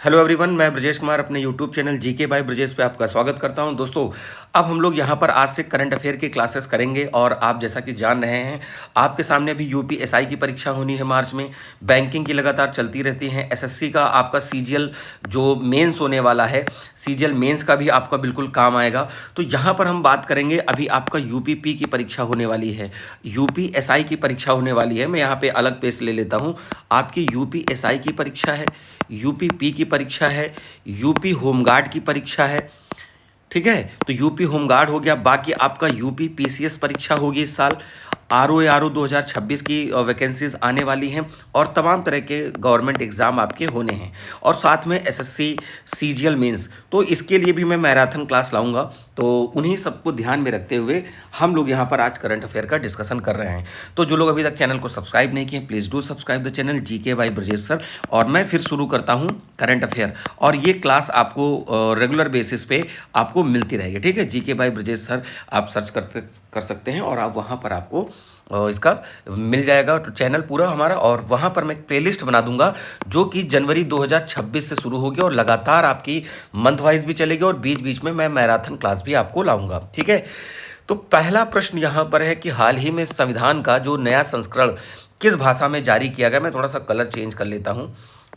Hello everyone, मैं ब्रजेश कुमार अपने YouTube channel GK by Brajesh पे आपका स्वागत करता हूं। दोस्तों, अब हम लोग यहां पर आज से करंट अफेयर की क्लासेस करेंगे और आप जैसा कि जान रहे हैं, आपके सामने अभी यूपीएसआई की परीक्षा होनी है मार्च में। बैंकिंग की लगातार चलती रहती हैं। एसएससी का आपका सीजीएल जो मेंस होने वाला है, सीजीएल मेंस का भी आपका बिल्कुल काम आएगा। तो यहाँ पर हम बात करेंगे, अभी आपका यूपीपी की परीक्षा होने वाली है, यूपीएसआई की परीक्षा होने वाली है। मैं यहाँ पे अलग पेज ले लेता हूँ। आपकी यूपीएसआई की परीक्षा है, यूपीपी की परीक्षा है, यूपी होमगार्ड की परीक्षा है। ठीक है, तो यूपी होमगार्ड हो गया। बाकी आपका यूपी पीसीएस परीक्षा होगी इस साल। आरओ 2026 की वैकेंसीज आने वाली हैं और तमाम तरह के गवर्नमेंट एग्ज़ाम आपके होने हैं, और साथ में एसएससी सीजीएल मेंस। तो इसके लिए भी मैं मैराथन क्लास लाऊंगा। तो उन्हीं सबको ध्यान में रखते हुए हम लोग यहाँ पर आज करंट अफेयर का डिस्कशन कर रहे हैं। तो जो लोग अभी तक चैनल को सब्सक्राइब नहीं किए, please do subscribe the channel GK by Brajesh sir. और मैं फिर शुरू करता हूँ करंट अफेयर, और ये क्लास आपको रेगुलर बेसिस पे आपको मिलती रहेगी। ठीक है, जीके बाय ब्रजेश सर आप सर्च कर सकते हैं और आप वहाँ पर आपको इसका मिल जाएगा तो चैनल पूरा हमारा। और वहाँ पर मैं एक प्लेलिस्ट बना दूंगा जो कि जनवरी 2026 से शुरू होगी और लगातार आपकी मंथ वाइज भी चलेगी, और बीच बीच में मैं मैराथन क्लास भी आपको लाऊंगा। ठीक है, तो पहला प्रश्न यहाँ पर है कि हाल ही में संविधान का जो नया संस्करण किस भाषा में जारी किया गया। मैं थोड़ा सा कलर चेंज कर लेता हूँ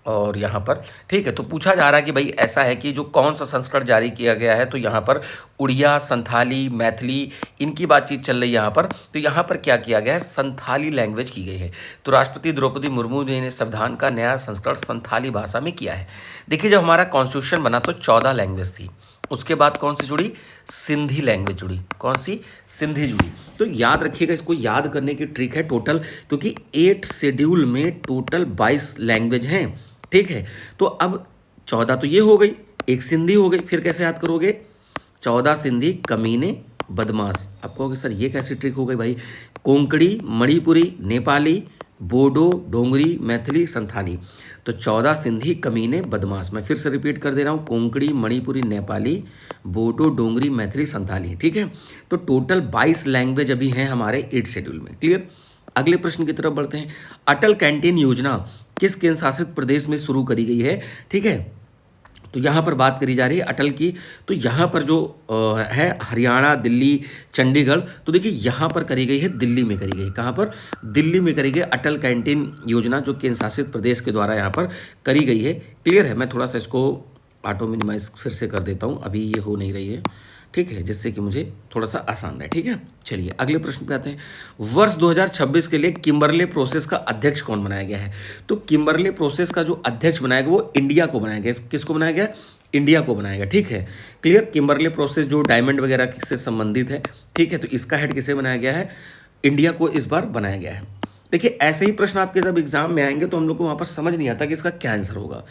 और यहाँ पर ठीक है, तो पूछा जा रहा है कि भाई ऐसा है कि जो कौन सा संस्करण जारी किया गया है, तो यहाँ पर उड़िया, संथाली, मैथिली, इनकी बातचीत चल रही है यहाँ पर। तो यहाँ पर क्या किया गया है, संथाली लैंग्वेज की गई है। तो राष्ट्रपति द्रौपदी मुर्मू ने संविधान का नया संस्करण संथाली भाषा में किया है। देखिए, जब हमारा कॉन्स्टिट्यूशन बना तो 14 लैंग्वेज थी, उसके बाद कौन सी जुड़ी, सिंधी लैंग्वेज जुड़ी। कौन सी, सिंधी जुड़ी। तो याद रखिएगा, इसको याद करने की ट्रिक है टोटल, क्योंकि 8 शेड्यूल में टोटल 22 लैंग्वेज हैं। ठीक है, तो अब 14 तो ये हो गई, एक सिंधी हो गई, फिर कैसे याद करोगे, 14 सिंधी कमीने बदमाश। आप कहोगे सर ये कैसी ट्रिक हो गई भाई, कोंकणी, मणिपुरी, नेपाली, बोडो, डोंगरी, मैथिली, संथाली। तो 14 सिंधी कमीने बदमाश। मैं फिर से रिपीट कर दे रहा हूँ, कोंकणी, मणिपुरी, नेपाली, बोडो, डोंगरी, मैथिली, संथाली। ठीक है, तो टोटल 22 लैंग्वेज अभी हैं हमारे 8 शेड्यूल में। क्लियर। अगले प्रश्न की तरफ बढ़ते हैं। अटल कैंटीन योजना किस केंद्र शासित प्रदेश में शुरू करी गई है। ठीक है, तो यहाँ पर बात करी जा रही है अटल की। तो यहाँ पर जो है हरियाणा, दिल्ली, चंडीगढ़। तो देखिए यहाँ पर करी गई है, दिल्ली में करी गई। कहाँ पर, दिल्ली में करी गई अटल कैंटीन योजना, जो केंद्र शासित प्रदेश के द्वारा यहाँ पर करी गई है। क्लियर है। मैं थोड़ा सा इसको ऑटो मिनिमाइज फिर से कर देता हूँ, अभी ये हो नहीं रही है। ठीक है, जिससे कि मुझे थोड़ा सा आसान रहे। ठीक है, चलिए अगले प्रश्न पे आते हैं। वर्ष 2026 के लिए किम्बरले प्रोसेस का अध्यक्ष कौन बनाया गया है। तो किम्बरले प्रोसेस का जो अध्यक्ष बनाया गया वो इंडिया को बनाया गया। किसको बनाया गया, इंडिया को बनाया गया। ठीक है, क्लियर। किम्बरले प्रोसेस जो डायमंड वगैरह से संबंधित है। ठीक है, तो इसका हेड किसे बनाया गया है, इंडिया को इस बार बनाया गया है। देखिए, ऐसे ही प्रश्न आपके जब एग्जाम में आएंगे तो हम लोग को वहाँ पर समझ नहीं आता कि इसका क्या आंसर होगा।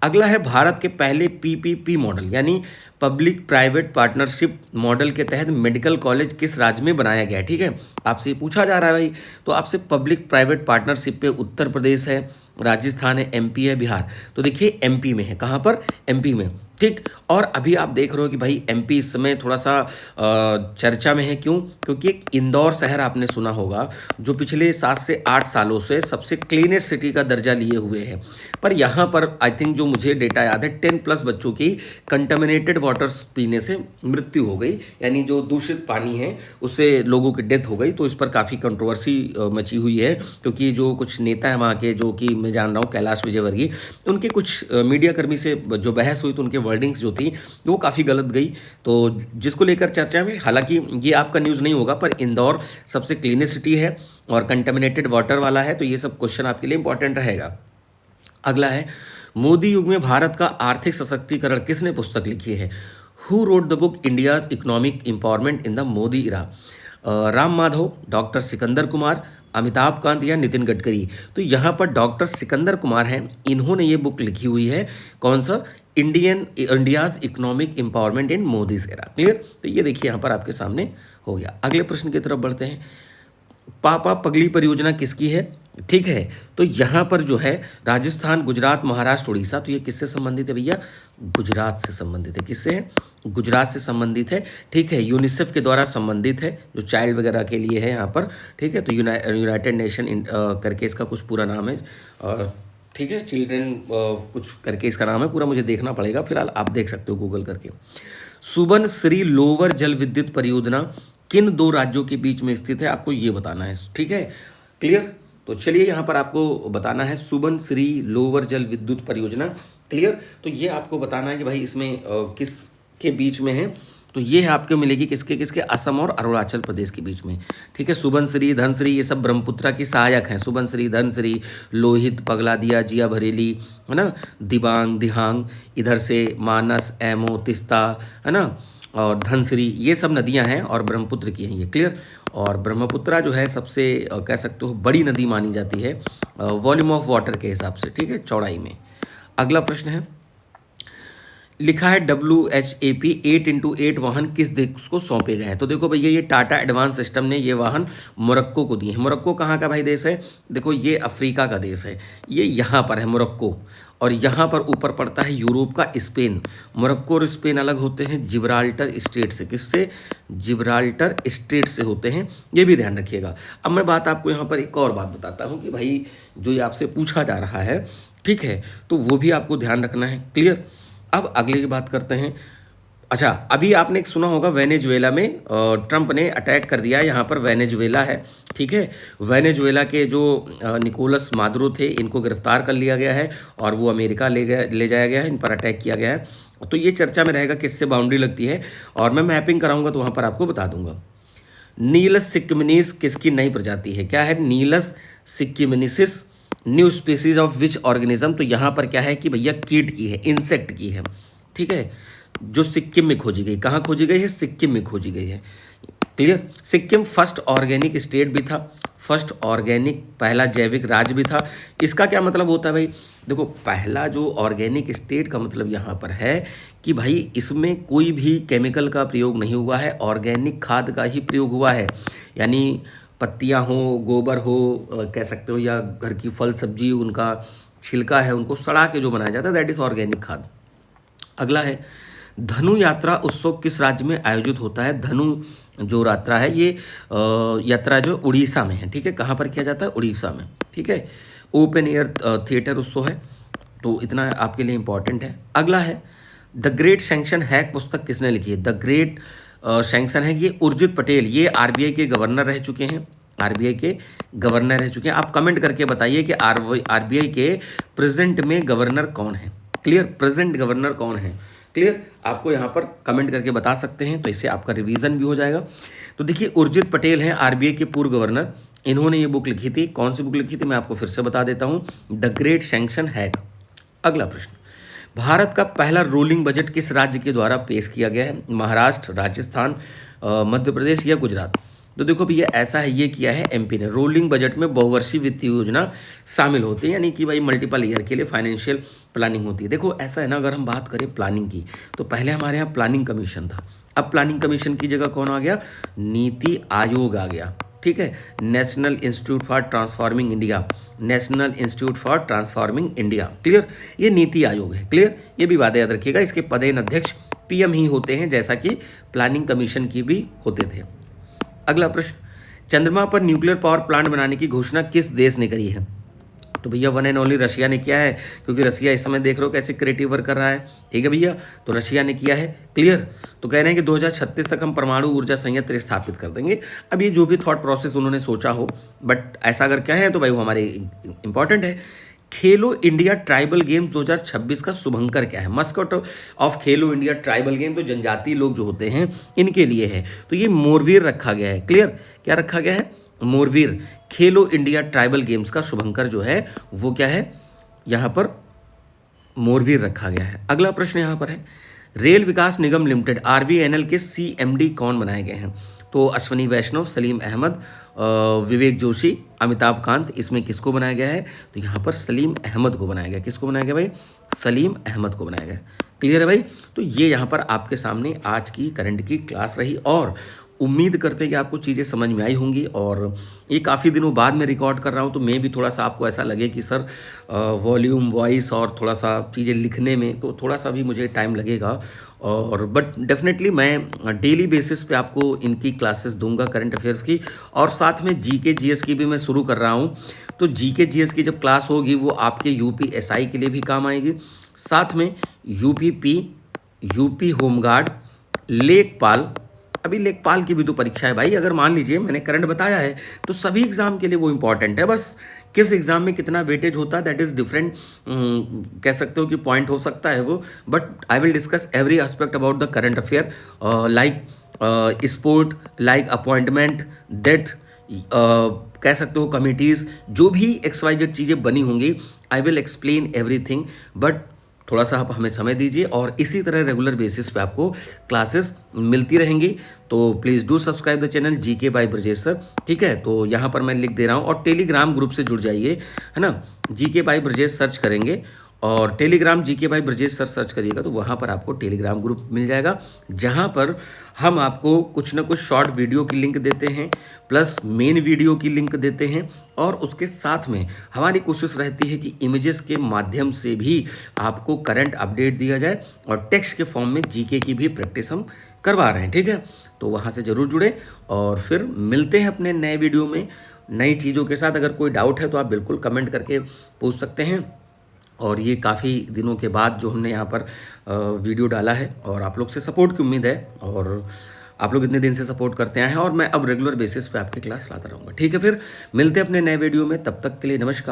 अगला है, भारत के पहले पीपीपी मॉडल यानी पब्लिक प्राइवेट पार्टनरशिप मॉडल के तहत मेडिकल कॉलेज किस राज्य में बनाया गया है। ठीक है, आपसे ये पूछा जा रहा है भाई, तो आपसे पब्लिक प्राइवेट पार्टनरशिप पे उत्तर प्रदेश है, राजस्थान है, एमपी है, बिहार। तो देखिए एमपी में है। कहाँ पर, एमपी में। ठीक, और अभी आप देख रहे हो कि भाई एमपी इस समय थोड़ा सा चर्चा में है। क्यों, क्योंकि एक इंदौर शहर आपने सुना होगा जो पिछले 7 से 8 सालों से सबसे क्लीनेस्ट सिटी का दर्जा लिए हुए है। पर यहाँ पर आई थिंक जो मुझे डेटा याद है, 10+ बच्चों की कंटामिनेटेड वाटर पीने से मृत्यु हो गई, यानी जो दूषित पानी है उससे लोगों की डेथ हो गई। तो इस पर काफ़ी कंट्रोवर्सी मची हुई है, क्योंकि जो कुछ नेता है वहाँ के, जो कि मैं जान रहा हूँ कैलाश विजयवर्गीय, उनके कुछ मीडिया कर्मी से जो बहस हुई तो उनके वर्डिंग्स जो थी वो काफ़ी गलत गई। तो जिसको लेकर चर्चा में, हालांकि ये आपका न्यूज़ नहीं होगा, पर इंदौर सबसे क्लीनेस्ट सिटी है और कंटेमिनेटेड वाटर वाला है। तो ये सब क्वेश्चन आपके लिए इंपॉर्टेंट रहेगा। अगला है, मोदी युग में भारत का आर्थिक सशक्तिकरण किसने पुस्तक लिखी है। Who wrote the book India's economic empowerment in the Modi era. Ram Madhav, doctor Sikandar Kumar, Amitabh Kant या नितिन गडकरी। तो यहाँ पर डॉक्टर सिकंदर कुमार हैं, इन्होंने ये बुक लिखी हुई है। कौन सा, इंडियाज इकोनॉमिक एम्पावरमेंट इन मोदीज एरा। क्लियर। तो ये देखिए यहाँ पर आपके सामने हो गया। अगले प्रश्न की तरफ बढ़ते हैं। पापा पगली परियोजना किसकी है। ठीक है, तो यहाँ पर जो है राजस्थान, गुजरात, महाराष्ट्र, उड़ीसा। तो ये किससे संबंधित है भैया, गुजरात से संबंधित है। किससे है, गुजरात से संबंधित है। ठीक है, यूनिसेफ के द्वारा संबंधित है, जो चाइल्ड वगैरह के लिए है यहाँ पर। ठीक है, तो यूनाइटेड नेशन करके इसका कुछ पूरा नाम है। ठीक है, चिल्ड्रन कुछ करके इसका नाम है, पूरा मुझे देखना पड़ेगा, फिलहाल आप देख सकते हो गूगल करके। सुबनसिरी लोअर जल विद्युत परियोजना किन दो राज्यों के बीच में स्थित है, आपको ये बताना है। ठीक है, क्लियर। तो चलिए यहाँ पर आपको बताना है सुबनसिरी लोअर जल विद्युत परियोजना। क्लियर। तो ये आपको बताना है कि भाई इसमें किस के बीच में है। तो ये है आपको मिलेगी किसके किसके, असम और अरुणाचल प्रदेश के बीच में। ठीक है, सुबनसिरी, धनसिरी, ये सब ब्रह्मपुत्रा की सहायक हैं। सुबनसिरी, धनसिरी, लोहित, पगलादिया, जिया भरेली, है ना, दिबांग, दिहांग, इधर से मानस, एमो, तिस्ता, है ना, और धनसिरी, ये सब नदियां हैं और ब्रह्मपुत्र की हैं ये। क्लियर। और ब्रह्मपुत्रा जो है सबसे कह सकते हो बड़ी नदी मानी जाती है वॉल्यूम ऑफ वाटर के हिसाब से। ठीक है, चौड़ाई में। अगला प्रश्न है, लिखा है WHAP 8x8 वाहन किस देश को सौंपे गए हैं। तो देखो भैया, ये टाटा एडवांस सिस्टम ने ये वाहन मोरक्को को दिए हैं। मोरक्को कहाँ का भाई देश है, देखो ये अफ्रीका का देश है, ये यहाँ पर है मोरक्को, और यहाँ पर ऊपर पड़ता है यूरोप का स्पेन। मोरक्को और स्पेन अलग होते हैं जिब्राल्टर स्टेट से। किससे, जिब्राल्टर स्टेट से होते हैं, ये भी ध्यान रखिएगा। अब मैं बात आपको यहाँ पर एक और बात बताता हूँ कि भाई जो ये आपसे पूछा जा रहा है, ठीक है, तो वो भी आपको ध्यान रखना है। क्लियर। अब अगले की बात करते हैं। अच्छा, अभी आपने एक सुना होगा वेनेजुएला में ट्रंप ने अटैक कर दिया है। यहाँ पर वेनेजुएला है, ठीक है, वेनेजुएला के जो निकोलस मादुरो थे, इनको गिरफ्तार कर लिया गया है और वो अमेरिका ले जाया गया है, इन पर अटैक किया गया है। तो ये चर्चा में रहेगा किससे बाउंड्री लगती है, और मैं मैपिंग कराऊंगा तो वहाँ पर आपको बता दूंगा। नीलस सिक्किमिनीस किसकी नई प्रजाति है, क्या है, नीलस सिक्किमिनिसिस, new species of which organism. तो यहाँ पर क्या है कि भैया कीट की है, इंसेक्ट की है। ठीक है, जो सिक्किम में खोजी गई, कहाँ खोजी गई है, सिक्किम में खोजी गई है। Clear. Sikkim first organic state भी था, फर्स्ट ऑर्गेनिक, पहला जैविक राज्य भी था। इसका क्या मतलब होता है भाई, देखो पहला जो ऑर्गेनिक स्टेट का मतलब यहाँ पर है कि भाई इसमें कोई भी केमिकल का प्रयोग नहीं हुआ है, ऑर्गेनिक खाद का ही प्रयोग हुआ है। यानी पत्तियाँ हो, गोबर हो, कह सकते हो, या घर की फल सब्जी उनका छिलका है, उनको सड़ा के जो बनाया जाता है, दैट इज ऑर्गेनिक खाद। अगला है, धनु यात्रा उत्सव किस राज्य में आयोजित होता है। धनु जो यात्रा है, ये यात्रा जो उड़ीसा में है। ठीक है, कहाँ पर किया जाता है, उड़ीसा में। ठीक है, ओपन एयर थिएटर उत्सव है, तो इतना आपके लिए इंपॉर्टेंट है। अगला है, द ग्रेट सैंक्शन हैक पुस्तक किसने लिखी है। द ग्रेट सैंक्शन है ये उर्जित पटेल, ये RBI के गवर्नर रह चुके हैं, RBI के गवर्नर रह चुके हैं। आप कमेंट करके बताइए कि RBI के प्रेजेंट में गवर्नर कौन है। क्लियर, प्रेजेंट गवर्नर कौन है। क्लियर, आपको यहाँ पर कमेंट करके बता सकते हैं, तो इससे आपका रिवीजन भी हो जाएगा। तो देखिए, उर्जित पटेल हैं RBI के पूर्व गवर्नर, इन्होंने ये बुक लिखी थी। कौन सी बुक लिखी थी, मैं आपको फिर से बता देता हूँ, द ग्रेट सैंक्शन हैक। अगला प्रश्न, भारत का पहला रोलिंग बजट किस राज्य के द्वारा पेश किया गया है। महाराष्ट्र, राजस्थान, मध्य प्रदेश या गुजरात। तो देखो भैया, ऐसा है, ये किया है MP ने। रोलिंग बजट में बहुवर्षीय वित्तीय योजना शामिल होती है, यानी कि भाई मल्टीपल ईयर के लिए फाइनेंशियल प्लानिंग होती है। देखो ऐसा है ना, अगर हम बात करें प्लानिंग की, तो पहले हमारे यहाँ प्लानिंग कमीशन था, अब प्लानिंग कमीशन की जगह कौन आ गया, नीति आयोग आ गया। ठीक है, national institute for transforming India, national institute for transforming India. Clear, ये नीति आयोग है। क्लियर, ये भी बात याद रखिएगा, इसके पदेन अध्यक्ष PM ही होते हैं, जैसा कि प्लानिंग कमीशन की भी होते थे। अगला प्रश्न, चंद्रमा पर न्यूक्लियर पावर प्लांट बनाने की घोषणा किस देश ने करी है। तो भैया वन एंड ओनली रशिया ने किया है, क्योंकि रशिया इस समय देख रहे हो कैसे क्रिएटिव वर्क कर रहा है। ठीक है भैया, तो रशिया ने किया है। क्लियर, तो कह रहे हैं कि 2036 तक हम परमाणु ऊर्जा संयंत्र स्थापित कर देंगे। अब ये जो भी थॉट प्रोसेस उन्होंने सोचा हो, बट ऐसा अगर क्या है तो भाई वो हमारे इंपॉर्टेंट है। खेलो इंडिया ट्राइबल गेम्स 2026 का शुभंकर क्या है। Muscat of Khelo India tribal game तो जनजातीय लोग जो होते हैं इनके लिए है, तो ये मोरवीर रखा गया है। क्लियर, क्या रखा गया है, मोरवीर। खेलो इंडिया ट्राइबल गेम्स का शुभंकर जो है वो क्या है, यहाँ पर मोरवीर रखा गया है। अगला प्रश्न यहाँ पर है, रेल विकास निगम लिमिटेड RVNL के CMD कौन बनाए गए हैं। तो अश्वनी वैष्णव, सलीम अहमद, विवेक जोशी, अमिताभ कांत, इसमें किसको बनाया गया है, तो यहाँ पर सलीम अहमद को बनाया गया। किसको बनाया गया भाई, सलीम अहमद को बनाया गया। क्लियर है भाई, तो ये यहाँ पर आपके सामने आज की करंट की क्लास रही, और उम्मीद करते हैं कि आपको चीज़ें समझ में आई होंगी। और ये काफ़ी दिनों बाद मैं रिकॉर्ड कर रहा हूँ, तो मैं भी थोड़ा सा आपको ऐसा लगे कि सर वॉल्यूम, वॉइस और थोड़ा सा चीज़ें लिखने में तो थोड़ा सा भी मुझे टाइम लगेगा, और बट डेफिनेटली मैं डेली बेसिस पे आपको इनकी क्लासेस दूंगा करंट अफेयर्स की, और साथ में GK GS की भी मैं शुरू कर रहा हूँ। तो जीके जीएस की जब क्लास होगी वो आपके यूपीएसआई के लिए भी काम आएगी, साथ में यूपीपी, यूपी होमगार्ड, लेखपाल। अभी लेखपाल की भी तो परीक्षा है भाई, अगर मान लीजिए मैंने करंट बताया है तो सभी एग्जाम के लिए वो इंपॉर्टेंट है, बस किस एग्जाम में कितना वेटेज होता है दैट इज डिफरेंट, कह सकते हो कि पॉइंट हो सकता है वो, but I will discuss every aspect about the current affair, like sport, like appointment, death, कह सकते हो कमिटीज़, जो भी XYZ चीज़ें बनी होंगी, I will explain everything, but थोड़ा सा आप हमें समय दीजिए और इसी तरह रेगुलर बेसिस पे आपको क्लासेस मिलती रहेंगी। तो please do subscribe the channel GK by Brajesh sir, ठीक है। तो यहाँ पर मैं लिख दे रहा हूँ, और टेलीग्राम ग्रुप से जुड़ जाइए, है ना। जीके बाय ब्रजेश सर्च करेंगे और Telegram GK by Brajesh sir search करिएगा तो वहाँ पर आपको टेलीग्राम ग्रुप मिल जाएगा, जहाँ पर हम आपको कुछ ना कुछ शॉर्ट वीडियो की लिंक देते हैं, प्लस मेन वीडियो की लिंक देते हैं, और उसके साथ में हमारी कोशिश रहती है कि इमेजेस के माध्यम से भी आपको करंट अपडेट दिया जाए, और टेक्स्ट के फॉर्म में जीके की भी प्रैक्टिस हम करवा रहे हैं, ठीक है। तो वहाँ से ज़रूर जुड़े और फिर मिलते हैं अपने नए वीडियो में नई चीज़ों के साथ। अगर कोई डाउट है तो आप बिल्कुल कमेंट करके पूछ सकते हैं। और ये काफ़ी दिनों के बाद जो हमने यहाँ पर वीडियो डाला है, और आप लोग से सपोर्ट की उम्मीद है, और आप लोग इतने दिन से सपोर्ट करते आए हैं, और मैं अब रेगुलर बेसिस पे आपकी क्लास लाता रहूँगा, ठीक है। फिर मिलते हैं अपने नए वीडियो में, तब तक के लिए नमस्कार।